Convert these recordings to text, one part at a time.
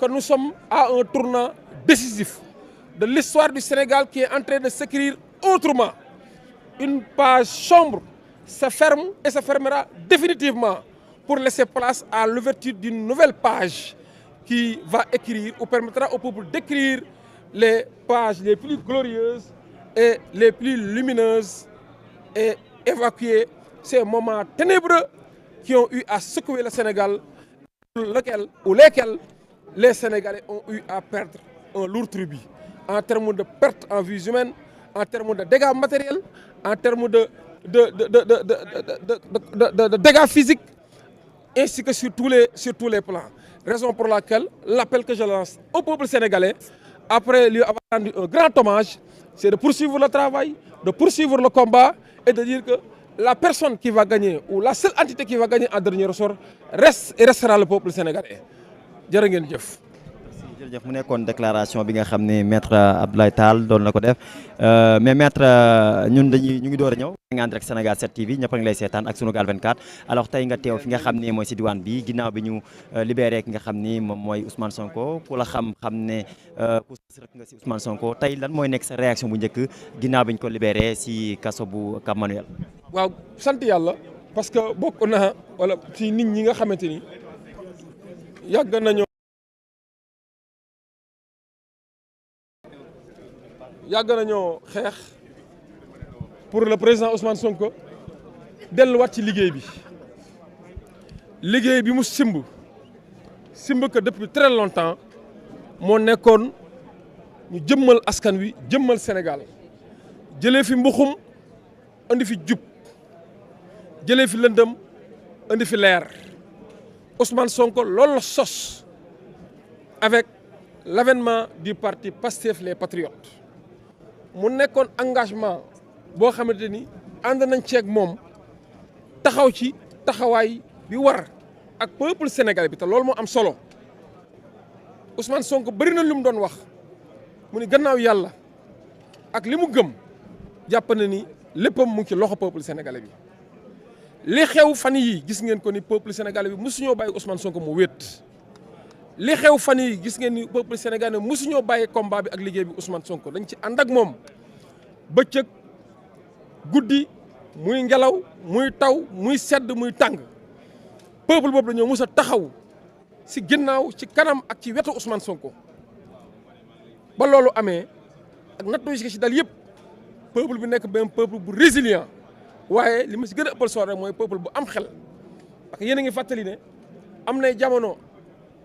que nous sommes à un tournant décisif de l'histoire du Sénégal qui est en train de s'écrire autrement. Une page sombre se ferme et se fermera définitivement pour laisser place à l'ouverture d'une nouvelle page qui va écrire ou permettra au peuple d'écrire les pages les plus glorieuses et les plus lumineuses et évacuer ces moments ténébreux qui ont eu à secouer le Sénégal, lesquels les Sénégalais ont eu à perdre un lourd tribut en termes de pertes en vies humaines, en termes de dégâts matériels, en termes de dégâts physiques, ainsi que sur tous les plans. Raison pour laquelle l'appel que je lance au peuple sénégalais, après lui avoir rendu un grand hommage, c'est de poursuivre le travail, de poursuivre le combat et de dire que la personne qui va gagner ou la seule entité qui va gagner en dernier ressort reste et restera le peuple sénégalais. jërë ngeen jëf. jërëjëf mu nekkoon déclaration bi nga xam ne maître Abdoulaye Tall doon na ko def mais maître ñun ñu ngi door a ñëw. nga ànd rek Sénégal 7 TV ñëpp a ngi lay seetaan ak Sunugal 24 alors tey nga teew fi nga xam ne mooy si diwaan bi ginnaaw bi ñu libéré ki nga xam ni moom mooy Ousmane Sonko ku la xam ne ku sës rek nga si Ousmane Sonko tey lan mooy nekk sa réaction bu njëkk ginnaaw bi ñu ko libéré si kaso bu Cap Manuel. waaw sant yàlla parce que bokk na wala ci nit ñi nga xamante ni yàgg nañoo xeex pour le président Ousmane Sonko delluwaat ci liggéey bi mu simb que depuis très longtemps moo nekkoon ñu jëmmal askan wi jëmmal Sénégal jëlee fi mbuxum andi fi jub jëlee fi lëndëm andi fi leer Ousmane Sonko loolu la sos avec l'avènement du parti Pastef les Patriotes mu nekkoon engagement boo xamante ni ànd nañ ceeg moom taxaw ci taxawaay bi war ak peuple sénégalais bi te loolu moo am solo Ousmane Sonko bëri na lu mu doon wax mu ni gannaaw yàlla ak li mu gëm jàpp na ni léppam mu ngi ci loxo peuple sénégalais bi. li xew fan yi gis ngeen ko ni peuple sénégalais bi mosuñoo bàyyi Ousmane Sonko mu wéet li xew fan yi gis ngeen ni peuple sénégalais mosuñoo bàyyi combat bi ak liggéey bi Ousmane Sonko dañ ci ànd ak moom bëccëg guddi muy ngelaw muy taw muy sedd muy tàng peuple boobu dañoo mës a taxaw si ginnaaw ci kanam ak ci wetu Ousmane Sonko ba loolu amee ak nattu yi si dal yëpp peuple bi nekk benn peuple bu résilient waaye li ma si gën a ëppal solo rek mooy peuple bu am xel parce que yéen a ngi fàttali ne am nay jamono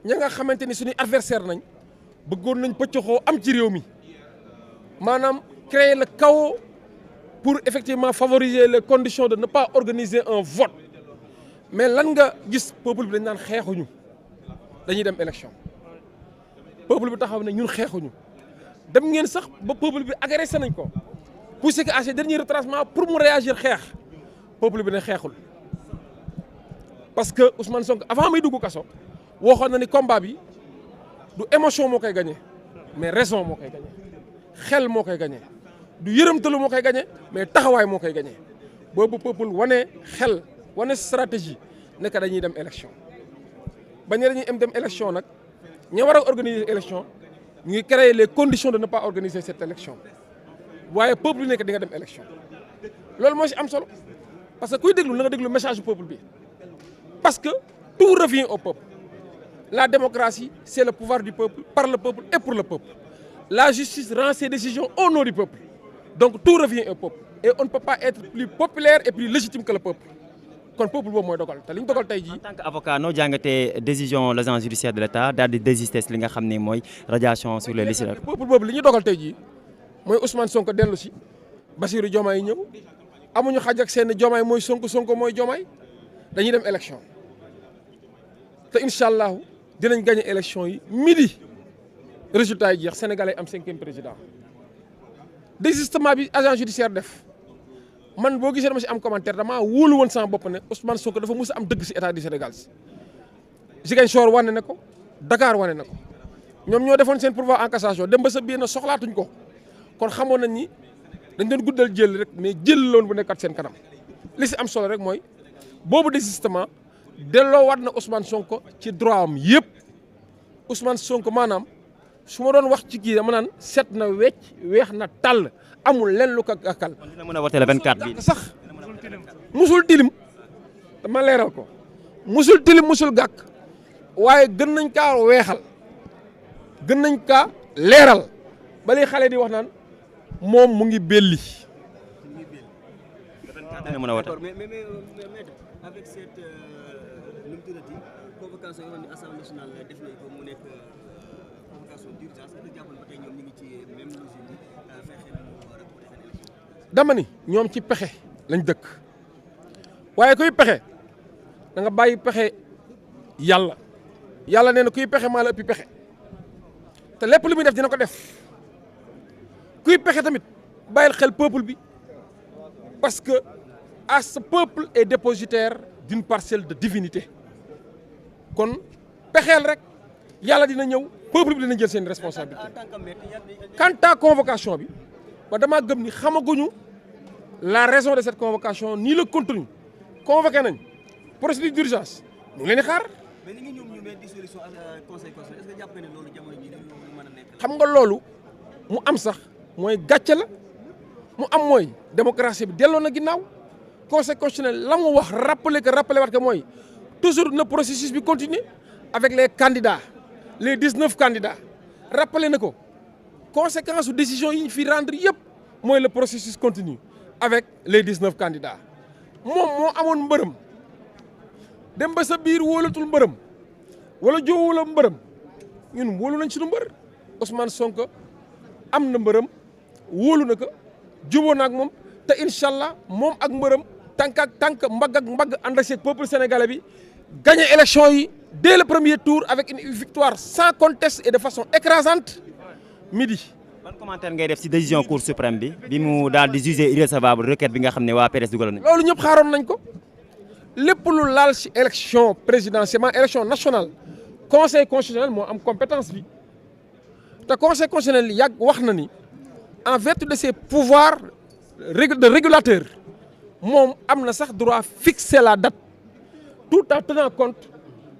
ña nga xamante ni suñuy adversaire nañ bëggoon nañ pëccoxoo am ci réew mi maanaam créer le chaos pour effectivement favoriser les conditions de ne pas organiser un vote mais lan nga gis peuple bi dañ naan xeexuñu dañuy dem élection peuple bi taxaw ne ñun xeexuñu dem ngeen sax ba peuple bi agressé nañ ko poussé que à ses derniers retranchements pour mu réagir xeex peuple bi ne xeexul parce que Ousmane Sonko avant muy dugg kaso waxoon na ni combat bi du émotion moo koy gagné mais raison moo koy gagné xel moo koy gagné du yërëmtalu moo koy gagné mais taxawaay moo koy gagné boobu peuple wane xel wane stratégie nekk dañuy dem élection bañ dañuy dem élection nag ña war a organiser élection ñu ngi créer les conditions de ne pas organiser cette élection waaye peuple bi nekk di nga dem élection loolu moo si am solo parce que kuy déglu na nga déglu message du peuple bi parce que tout revient au peuple la démocratie c'est le pouvoir du peuple par le peuple et pour le peuple la justice rend ses décisions au nom du peuple donc tout revient au peuple et on ne peut pas être plus populaire et plus légitime que le peuple kon peuple boobu mooy dogal te li ñu dogal tey jii. en tant que avocat noo jàngatee décision l'agence judiciaire de l'État daal di désister li nga xam ne mooy radiation sur les listes. peuple boobu li ñu dogal tey jii mooy Ousmane Sonko dellu si Bassirou Diomaye ñëw amuñu xaj ak seen Diomaye mooy Sonko mooy Diomaye dañuy dem élection te incha allah dinañ gagné élection yi midi résultat yi jeex sénégalais am 5e président désistement bi agent judiciaire def. man boo gisee dama si am commentaire damaa wóolu woon sama bopp ne Ousmane Sonko dafa mus a am dëgg si état du Sénégal si Ziguinchor wane na ko Dakar wane na ko ñoom ñoo defoon seen pourvoi en cassation dem ba sa biir na soxlaatuñ ko kon xamoon nañ ni dañ doon guddal jël rek mais jël loon bu nekkat seen kanam li si am solo rek mooy boobu désistement delloo waat na Ousmane Sonko ci droit am yëpp Ousmane Sonko maanaam su ma doon wax ci kii dama naan set na wecc weex na tàll amul lenn lu ko gàkkal. kon dina mën a voté le 24 bi sax musul tilim dama leeral ko musul tilim musul gàkk waaye gën nañ kaa weexal gën nañ kaa leeral ba li xale di wax naan moom mu ngi belli. dina mën a voté. mais maître avec cette nu mu tuddati convocation yi nga xam ne assemblée nationale def nañ ko mu nekk convocation d'urgence est-ce que jàpp na ba tey ñoom ñu ngi ci même logique bi fexe mu reporter seen élection. dama ni ñoom ci pexe lañ dëkk waaye kuy pexe da nga bàyyi pexe yàlla yàlla nee na kuy pexe maa la ëppi pexe te lépp lu muy def dina ko def kuy pexe tamit bàyyil xel peuple bi parce que à ce peuple est dépositaire d'une parcelle de divinité kon pexeel rek yàlla dina ñëw peuple bi dina jël seen responsabilité. en tant que maître quant à convocation bi ba damaa gëm ni xamaguñu la raison de cette convocation ni le contenu convoqué nañ procédure d'urgence ñu ngi leen di xaar. mais li nga ñoom ñu mettre dissolution ak conseil constitutionnel est-ce que jàpp nga ne loolu jamono ji lu mën a nekk. xam nga loolu mu am sax mooy gàcce la mu am mooy démocratie bi delloo na ginnaaw conseil constitutionnel la mu wax rappeler waat que mooy toujours le processus bi continue avec les candidats les 19 candidats rappeler na ko conséquence su décision yi ñu fi rendre yëpp mooy le processus continue avec les 19 candidats moom moo amoon mbërëm dem ba sa biir wóolatul mbërëm wala joowula mbërëm ñun wóolu nañ suñu mbër Ousmane Sonko am na mbërëm wóolu na ko jubóo na ak moom te incha allah moom ak mbërëm tànk ak tànk mbagg ak mbagg ànd ak peuple sénégalais bi gagné élection yi dès le premier tour avec une victoire sans conteste et de façon écrasante midi. ban commentaire ngay def ci décision cour suprême bi mu daal di jugé irrecevable requête bi nga xam ne waa PDS dugal nañ. loolu ñëpp xaaroon nañ ko lépp lu laal ci élection présidentielle élection nationale conseil constitutionnel moo am compétence bi te conseil constitutionnel yàgg wax na ni en vertu de ses pouvoirs de régulateur moom am na sax droit fixer la date tout en tenant compte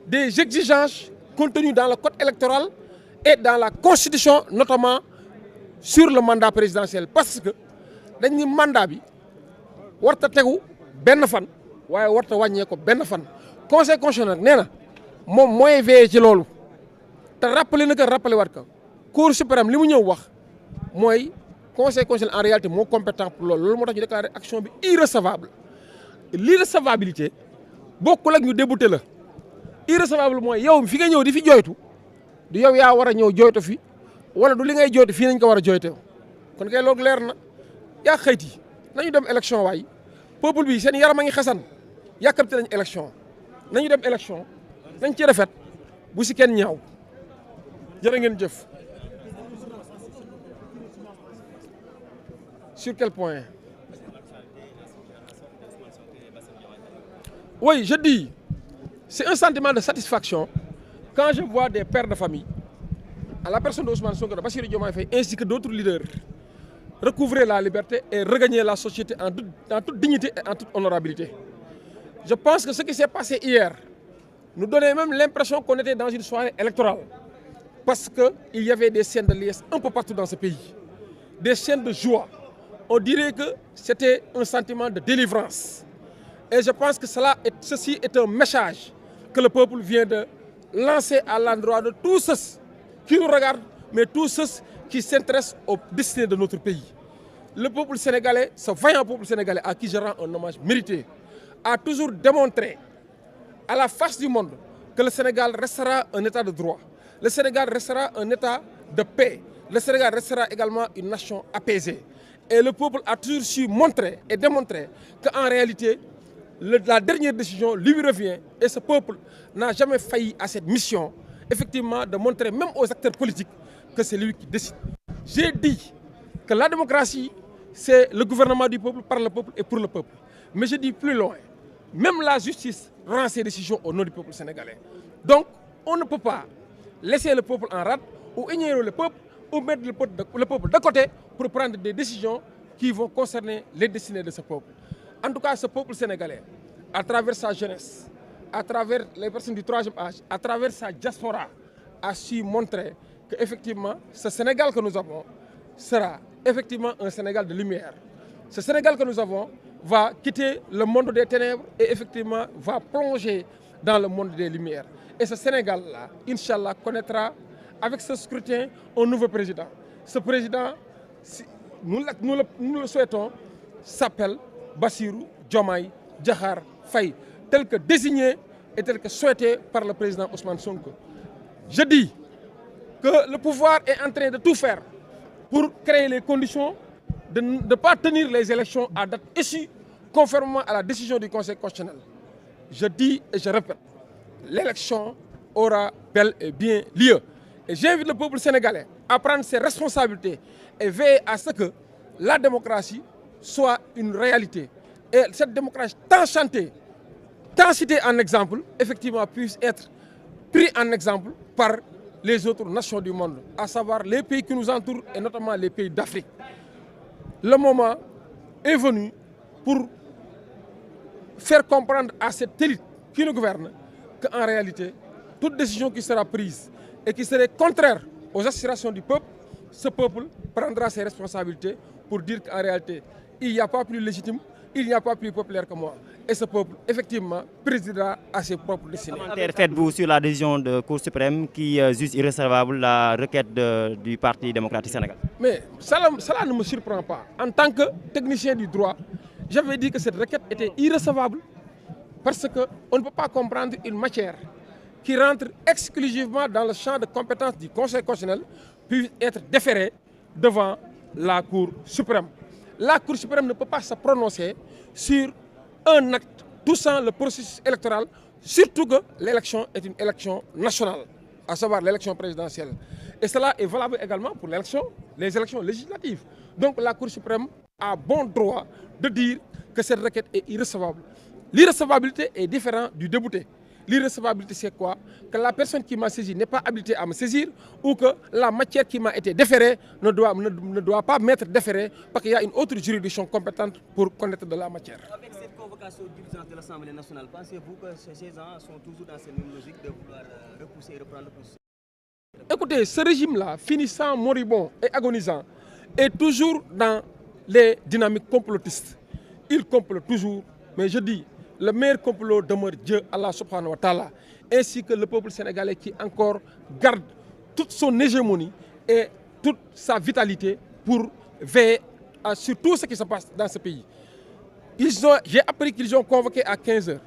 des exigences contenues dans le code électoral et dans la constitution notamment sur le mandat présidentiel parce que dañ ni mandat bi warta tegu benn fan waaye warta wàññee ko benn fan conseil constitutionnel nee na moom mooy veillé ci loolu te rappelé na ko rappelé waat ko cour suprême li mu ñëw wax mooy conseil constitutionnel en réalité moo compétent pour loolu moo tax ñu déclaré action bi irrecevable l'irrecevabilité bokkul ak ñu débouté la irrecevable mooy yow fi nga ñëw di fi jooytu du yow yaa war a ñëw jooytu fi wala du li ngay jooytu fii nañ ko war a jooytee kon kay loolu leer na yaa xëyti nañu dem élection waay peuple bi seen yaram a ngi xasan yàkkamte nañ élection nañu dem élection nañ ci rafet bu si kenn ñaaw jërë ngeen jëf. Sur quel point? Oui, je dis, c'est un sentiment de satisfaction quand je vois des pères de famille, à la personne d'Ousmane Sonko, de Bassirou Diomaye Faye, ainsi que d'autres leaders, recouvrer la liberté et regagner la société en toute dignité et en toute honorabilité. Je pense que ce qui s'est passé hier nous donnait même l'impression qu'on était dans une soirée électorale, parce qu'il y avait des scènes de liesse un peu partout dans ce pays, des scènes de joie. On dirait que c'était un sentiment de délivrance. Et je pense que ceci est un message que le peuple vient de lancer à l'endroit de tous ceux qui nous regardent, mais tous ceux qui s'intéressent au destin de notre pays. Le peuple sénégalais, ce vaillant peuple sénégalais à qui je rends un hommage mérité, a toujours démontré à la face du monde que le Sénégal restera un état de droit. Le Sénégal restera un état de paix. Le Sénégal restera également une nation apaisée. Et le peuple a toujours su montrer et démontrer qu'en réalité, la dernière décision lui revient. Et ce peuple n'a jamais failli à cette mission, effectivement, de montrer même aux acteurs politiques que c'est lui qui décide. J'ai dit que la démocratie, c'est le gouvernement du peuple, par le peuple et pour le peuple. Mais je dis plus loin, même la justice rend ses décisions au nom du peuple sénégalais. Donc, on ne peut pas laisser le peuple en rade ou ignorer le peuple ou mettre le peuple de côté pour prendre des décisions qui vont concerner les destinées de ce peuple. En tout cas, ce peuple sénégalais, à travers sa jeunesse, à travers les personnes du troisième âge, à travers sa diaspora, a su montrer qu'effectivement, ce Sénégal que nous avons sera effectivement un Sénégal de lumière. Ce Sénégal que nous avons va quitter le monde des ténèbres et effectivement va plonger dans le monde des lumières. Et ce Sénégal-là, Inch'Allah, connaîtra avec ce scrutin un nouveau président. Ce président, nous le souhaitons, s'appelle Bassirou Diomaye Diakhar Faye, tel que désigné et tel que souhaité par le président Ousmane Sonko. Je dis que le pouvoir est en train de tout faire pour créer les conditions de ne pas tenir les élections à date échue, conformément à la décision du Conseil constitutionnel. Je dis et je répète, l'élection aura bel et bien lieu. Et j'invite le peuple sénégalais à prendre ses responsabilités et veiller à ce que la démocratie soit une réalité. Et cette démocratie tant chantée, tant citée en exemple, effectivement puisse être pris en exemple par les autres nations du monde, à savoir les pays qui nous entourent et notamment les pays d'Afrique. Le moment est venu pour faire comprendre à cette élite qui nous gouverne qu'en réalité, toute décision qui sera prise et qui serait contraire aux aspirations du peuple, ce peuple prendra ses responsabilités pour dire qu'en réalité, il n'y a pas plus légitime, il n'y a pas plus populaire que moi. Et ce peuple, effectivement, présidera à ses propres destinées. Commentaire faites-vous sur la décision de Cour suprême qui juge irrecevable la requête du Parti démocratique sénégalais? Mais cela ne me surprend pas. En tant que technicien du droit, j'avais dit que cette requête était irrecevable parce qu'on ne peut pas comprendre une matière qui rentre exclusivement dans le champ de compétences du Conseil constitutionnel puisse être déférée devant la Cour suprême. La Cour suprême ne peut pas se prononcer sur un acte touchant le processus électoral, surtout que l'élection est une élection nationale, à savoir l'élection présidentielle. Et cela est valable également pour les élections législatives. Donc la Cour suprême a bon droit de dire que cette requête est irrecevable. L'irrecevabilité est différente du débouté. L'irrecevabilité, c'est quoi? Que la personne qui m'a saisi n'est pas habilitée à me saisir ou que la matière qui m'a été déférée ne doit pas m'être déférée parce qu'il y a une autre juridiction compétente pour connaître de la matière. Avec cette convocation d'urgence de l'Assemblée nationale, pensez-vous que ces gens sont toujours dans cette même logique de vouloir repousser et reprendre le processus? Écoutez, ce régime-là, finissant moribond et agonisant, est toujours dans les dynamiques complotistes. Il complote toujours, mais je dis, le meilleur complot demeure Dieu, Allah subhanahu wa ta'ala, ainsi que le peuple sénégalais qui encore garde toute son hégémonie et toute sa vitalité pour veiller sur tout ce qui se passe dans ce pays. J'ai appris qu'ils ont convoqué à 15 h.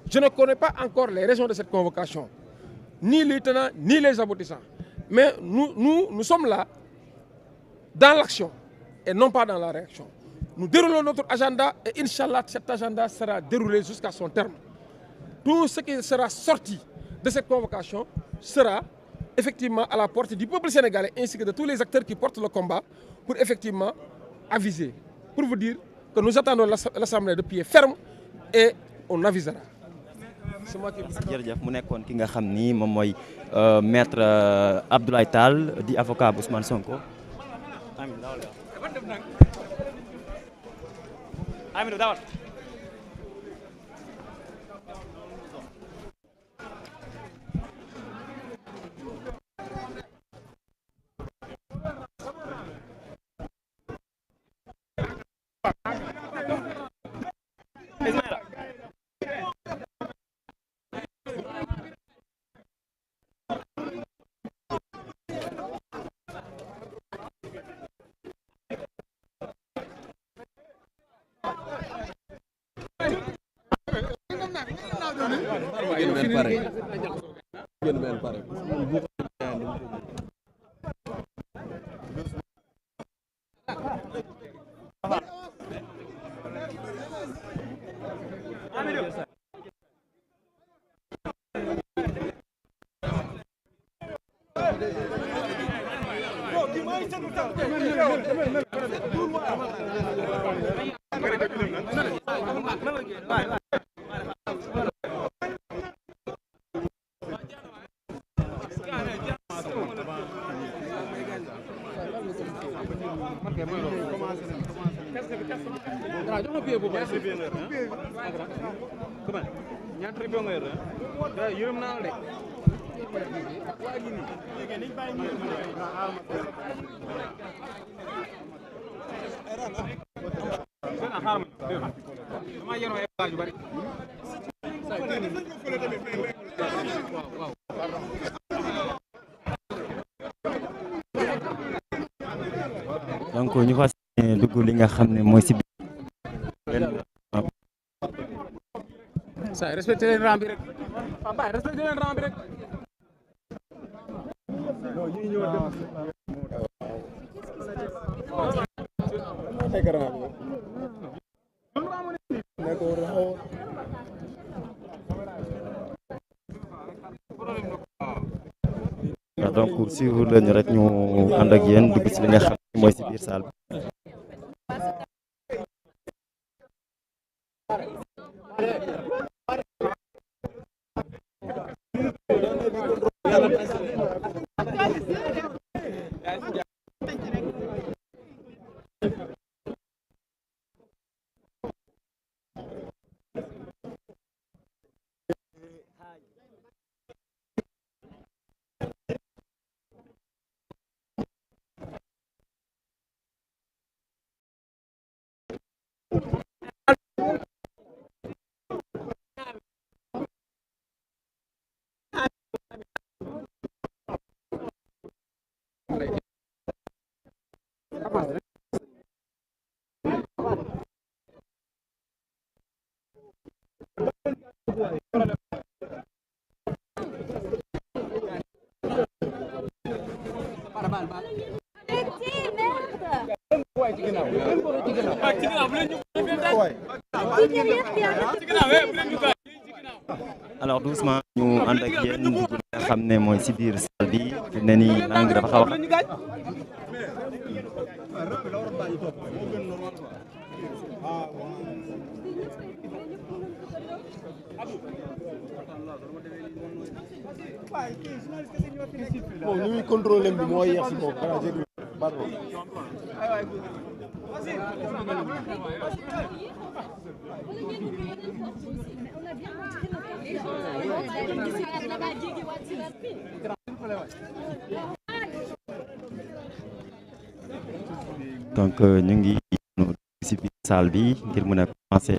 Je ne connais pas encore les raisons de cette convocation, ni les tenants, ni les aboutissants. Mais nous sommes là dans l'action et non pas dans la réaction. Nous déroulons notre agenda et Inch'Allah, cet agenda sera déroulé jusqu'à son terme. Tout ce qui sera sorti de cette convocation sera effectivement à la portée du peuple sénégalais ainsi que de tous les acteurs qui portent le combat pour effectivement aviser. Pour vous dire que nous attendons l'Assemblée de pied ferme et on avisera. C'est moi qui jërëjëf mu nekkoon ki nga xam ni moom mooy maître Abdoulaye Tall di avocat bu Ousmane Sonko. Amidou dawal. donc ñu fas yéene dugg li nga xam ne mooy si biir. Say respecté leen rang bi rek papa respecté leen rang bi rek donc suivre leen ñu rek ñu ànd ak yéen dugg ci li nga xam ne mooy si biir salle bi. alors doucement ñu ànd ak yéen dugg li nga xam ne mooy si biir salle bi fi mu ne nii langue dafa xaw a. bon ñu ngi contrôlé bi moo yeex si boobu xanaa jéggi pardon. donc ñu ngi si biir salle bi ngir mën a commencer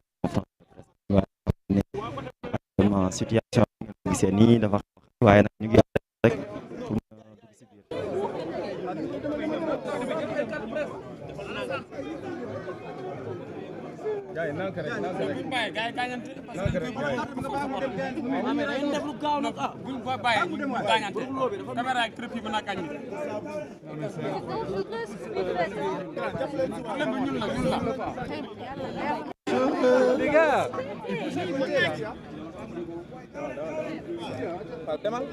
vraiment situation bi nga gisee nii dafa waaye nag ñu ngi rek pour mën a dugg si biir. gaay nank rek baye gaay gañante nank rek def lu gaaw nak buñ ko baye ñu gañante caméra ak trip yi mëna gañ les gars demal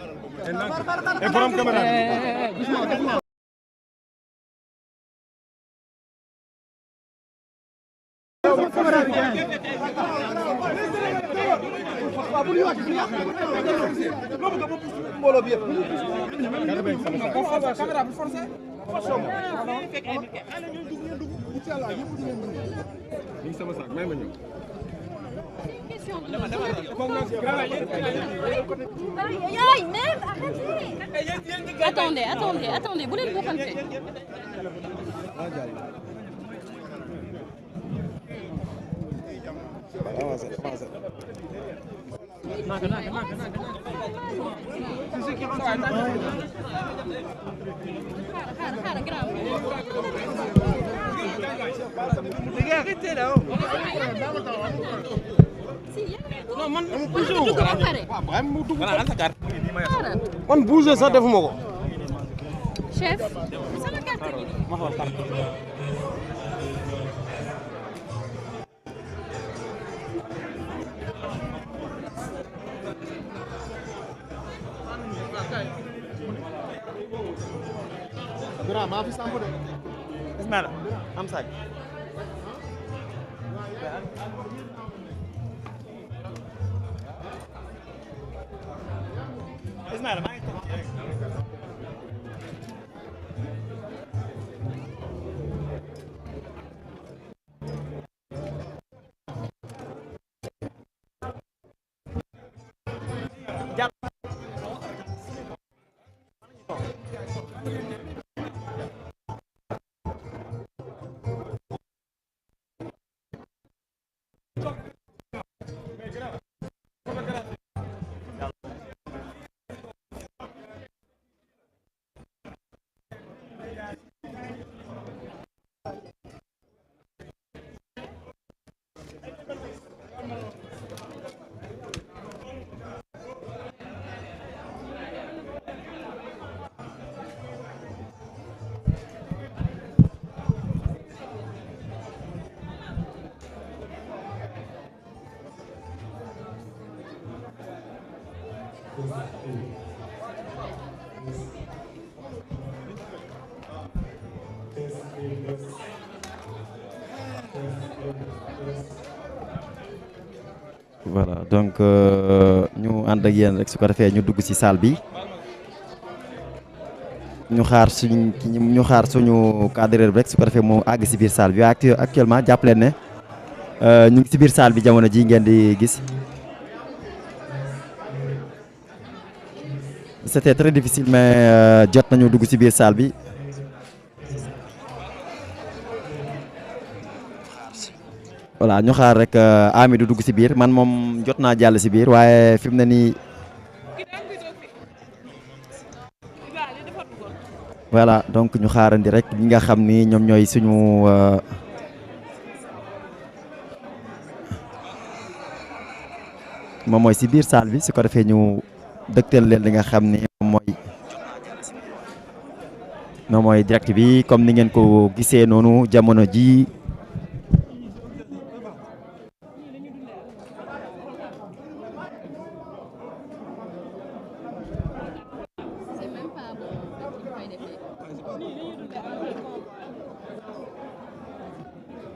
et borom caméra Attendez, vous voulez le raconter? Les gars, arrêtez là. Non, man bougé wu man bougé sax defuma ko. Chef, sama carte gi. Grand maa fi samp de. Ismaïla am sac. Ismaïla maa ngi toog rek. voilà donc ñu ànd ak yéen rek su ko defee ñu dugg ci salle bi ñu xaar suñu cadreur bi rek su ko defee mu àgg ci biir salle bi actuellement jàpp leen ne ñu ngi ci biir salle bi jamono ji ngeen di gis. C'était très difficile mais jot nañu dugg ci biir salle bi. voilà ñu xaar rek Amidou dugg ci biir man moom jot naa jàll ci biir waaye fi mu ne nii voilà donc ñu xaarandi rek ñi nga xam ni ñoom ñooy suñu moom mooy ci biir salle bi su ko defee ñu dëgtal leen li nga xam ni moom mooy direct bi comme ni ngeen ko gisee noonu jamono ji.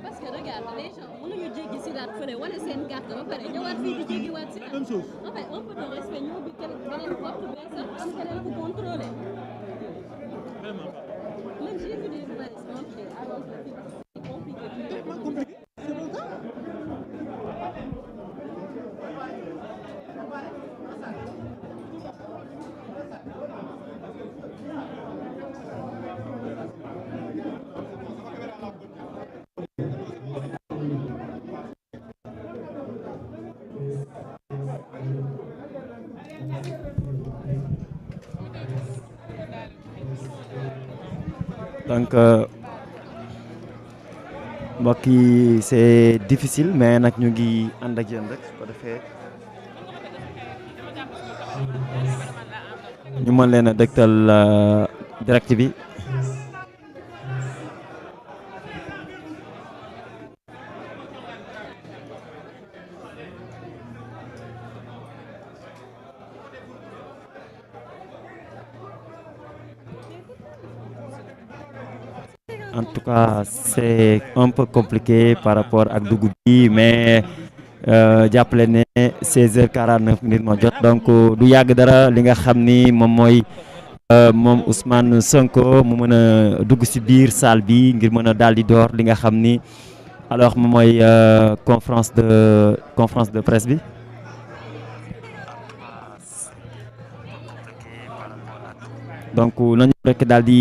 Parce que regarde, les gens, mënuñu jéggi si daat fële wala seen carte ba pare ñëwaat fii di jéggi waat si daat. Même chose. En fait, un peu de respect ñëw bi beneen porte bees sax am keneen ku contrôler. Vraiment pas. Même j'ai vu des images rentrer alors que c'est compliqué. Tellement compliqué. C'est mon cas. donc mbokk yi c'est difficile mais nag ñu ngi ànd ak yéen rek su ko defee ñu mën leen a dëgtal direct bi. En tout cas c'est un peu compliqué par rapport ak dugub bi mais jàppale ne 16h49 minutes moo jot donc du yàgg dara li nga xam ni moom mooy moom Ousmane Sonko mu mën a dugg ci biir salle bi ngir mën a daal di door li nga xam ni alors moom mooy conférence de presse bi. donc nañu rek daal di